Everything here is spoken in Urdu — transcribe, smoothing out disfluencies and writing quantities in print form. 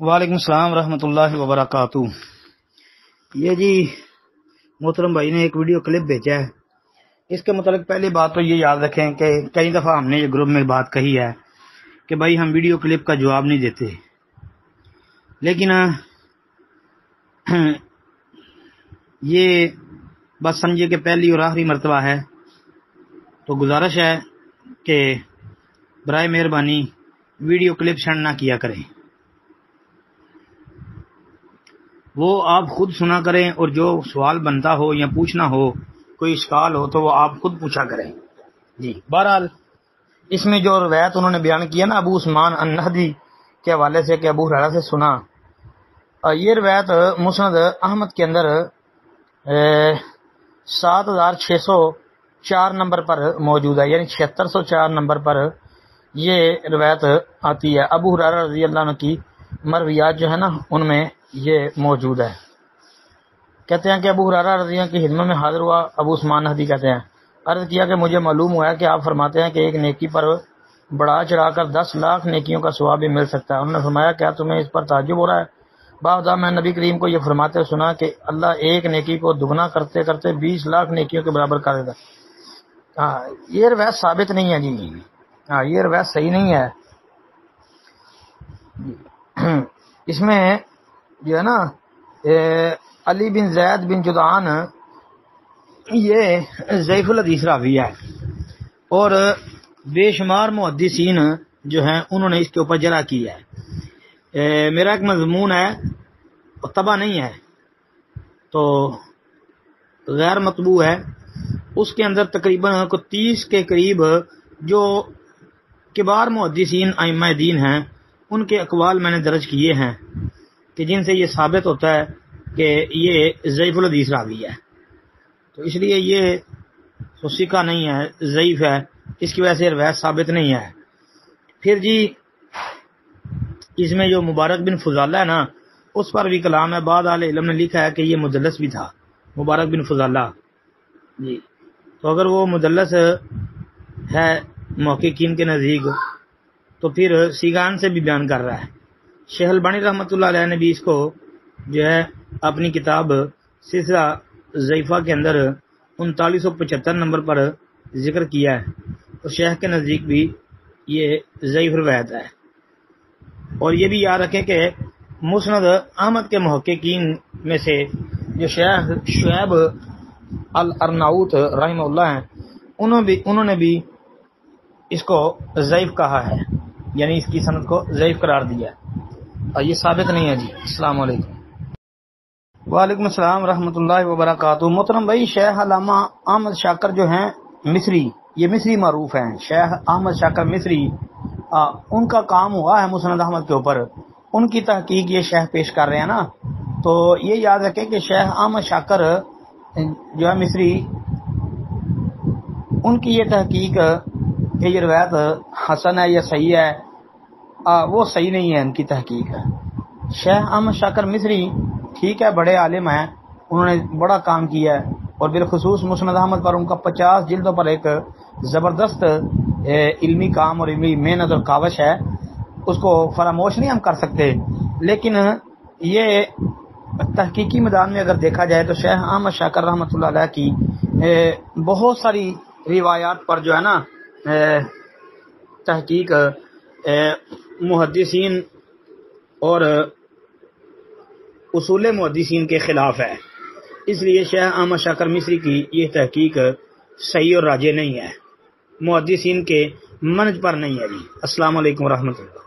وعلیکم السلام ورحمۃ اللہ وبرکاتہ۔ یہ جی محترم بھائی نے ایک ویڈیو کلپ بھیجا ہے، اس کے متعلق پہلی بات تو یہ یاد رکھیں کہ کئی دفعہ ہم نے یہ گروپ میں بات کہی ہے کہ بھائی ہم ویڈیو کلپ کا جواب نہیں دیتے، لیکن یہ بس سمجھے کہ پہلی اور آخری مرتبہ ہے، تو گزارش ہے کہ برائے مہربانی ویڈیو کلپ سینڈ نہ کیا کریں، وہ آپ خود سنا کریں، اور جو سوال بنتا ہو یا پوچھنا ہو، کوئی اشکال ہو تو وہ آپ خود پوچھا کریں جی۔ بہرحال اس میں جو روایت انہوں نے بیان کیا نا ابو عثمان النہدی کے حوالے سے کہ ابو ہریرہ سے سنا، یہ روایت مسند احمد کے اندر 7604 نمبر پر موجود ہے، یعنی 7604 نمبر پر یہ روایت آتی ہے۔ ابو ہریرہ رضی اللہ عنہ کی مرویات جو ہے نا ان میں یہ موجود ہے۔ کہتے ہیں کہ ابو ہریرہ رضی اللہ کی خدمت میں حاضر ہوا ابو عثمان نہدی کہتے ہیں، عرض کیا کہ مجھے معلوم ہوا ہے کہ آپ فرماتے ہیں کہ ایک نیکی پر بڑھا چڑھا کر 10 لاکھ نیکیوں کا ثواب بھی مل سکتا ہے۔ انہوں نے فرمایا کیا تمہیں اس پر تعجب ہو رہا ہے؟ بعد میں نبی کریم کو یہ فرماتے سنا کہ اللہ ایک نیکی کو دگنا کرتے کرتے 20 لاکھ نیکیوں کے برابر کر دیتا۔ یہ روایت ثابت نہیں ہے جی، یہ روایت صحیح نہیں ہے۔ اس میں جو ہے نا علی بن زید بن جدعان یہ ضعیف الحدیث راوی ہے، اور بے شمار محدثین جو ہیں انہوں نے اس کے اوپر جرح کی ہے۔ میرا ایک مضمون ہے طبع نہیں ہے تو غیر مطبوع ہے، اس کے اندر تقریباً 30 کے قریب جو کبار محدثین ائمہ دین ہیں ان کے اقوال میں نے درج کیے ہیں کہ جن سے یہ ثابت ہوتا ہے کہ یہ ضعیف الحدیث راوی ہے، تو اس لیے یہ ثقہ نہیں ہے، ضعیف ہے، اس کی وجہ سے روایت ثابت نہیں ہے۔ پھر جی اس میں جو مبارک بن فضالہ ہے نا اس پر بھی کلام ہے، بعض اہل علم نے لکھا ہے کہ یہ مدلس بھی تھا مبارک بن فضالہ جی، تو اگر وہ مدلس ہے محققین کے نزدیک تو پھر سیغان سے بھی بیان کر رہا ہے۔ شیخ البانی رحمۃ اللہ علیہ نے بھی اس کو جو ہے اپنی کتاب سلسلہ ضعیفہ کے اندر 3975 نمبر پر ذکر کیا ہے، اور شیخ کے نزدیک بھی یہ ضعیف روایت ہے۔ اور یہ بھی یاد رکھیں کہ مسند احمد کے محققین میں سے جو شیخ شعیب الارناؤت رحمہ اللہ ہیں انہوں نے بھی اس کو ضعیف کہا ہے، یعنی اس کی سند کو ضعیف قرار دیا ہے، اور یہ ثابت نہیں ہے جی۔ السلام علیکم۔ وعلیکم السلام ورحمۃ اللہ وبرکاتہ۔ محترم بھائی شیخ علامہ احمد شاکر جو ہیں مصری، یہ مصری معروف ہیں، شیخ احمد شاکر مصری، ان کا کام ہوا ہے مسند احمد کے اوپر، ان کی تحقیق یہ شیخ پیش کر رہے ہیں نا، تو یہ یاد رکھیں کہ شیخ احمد شاکر جو ہے مصری، ان کی یہ تحقیق کہ یہ روایت حسن ہے یا صحیح ہے، وہ صحیح نہیں ہے ان کی تحقیق۔ شیخ احمد شاکر مصری ٹھیک ہے بڑے عالم ہیں، انہوں نے بڑا کام کیا ہے، اور بالخصوص مسند احمد پر ان کا 50 جلدوں پر ایک زبردست علمی کام اور علمی محنت اور کاوش ہے، اس کو فراموش نہیں ہم کر سکتے، لیکن یہ تحقیقی میدان میں اگر دیکھا جائے تو شیخ احمد شاکر رحمۃ اللہ علیہ کی بہت ساری روایات پر جو ہے نا تحقیق محدثین اور اصول محدثین کے خلاف ہے، اس لیے شیخ احمد شاکر مصری کی یہ تحقیق صحیح اور راجح نہیں ہے، محدثین کے منہج پر نہیں ہے جی۔ السلام علیکم ورحمۃ اللہ۔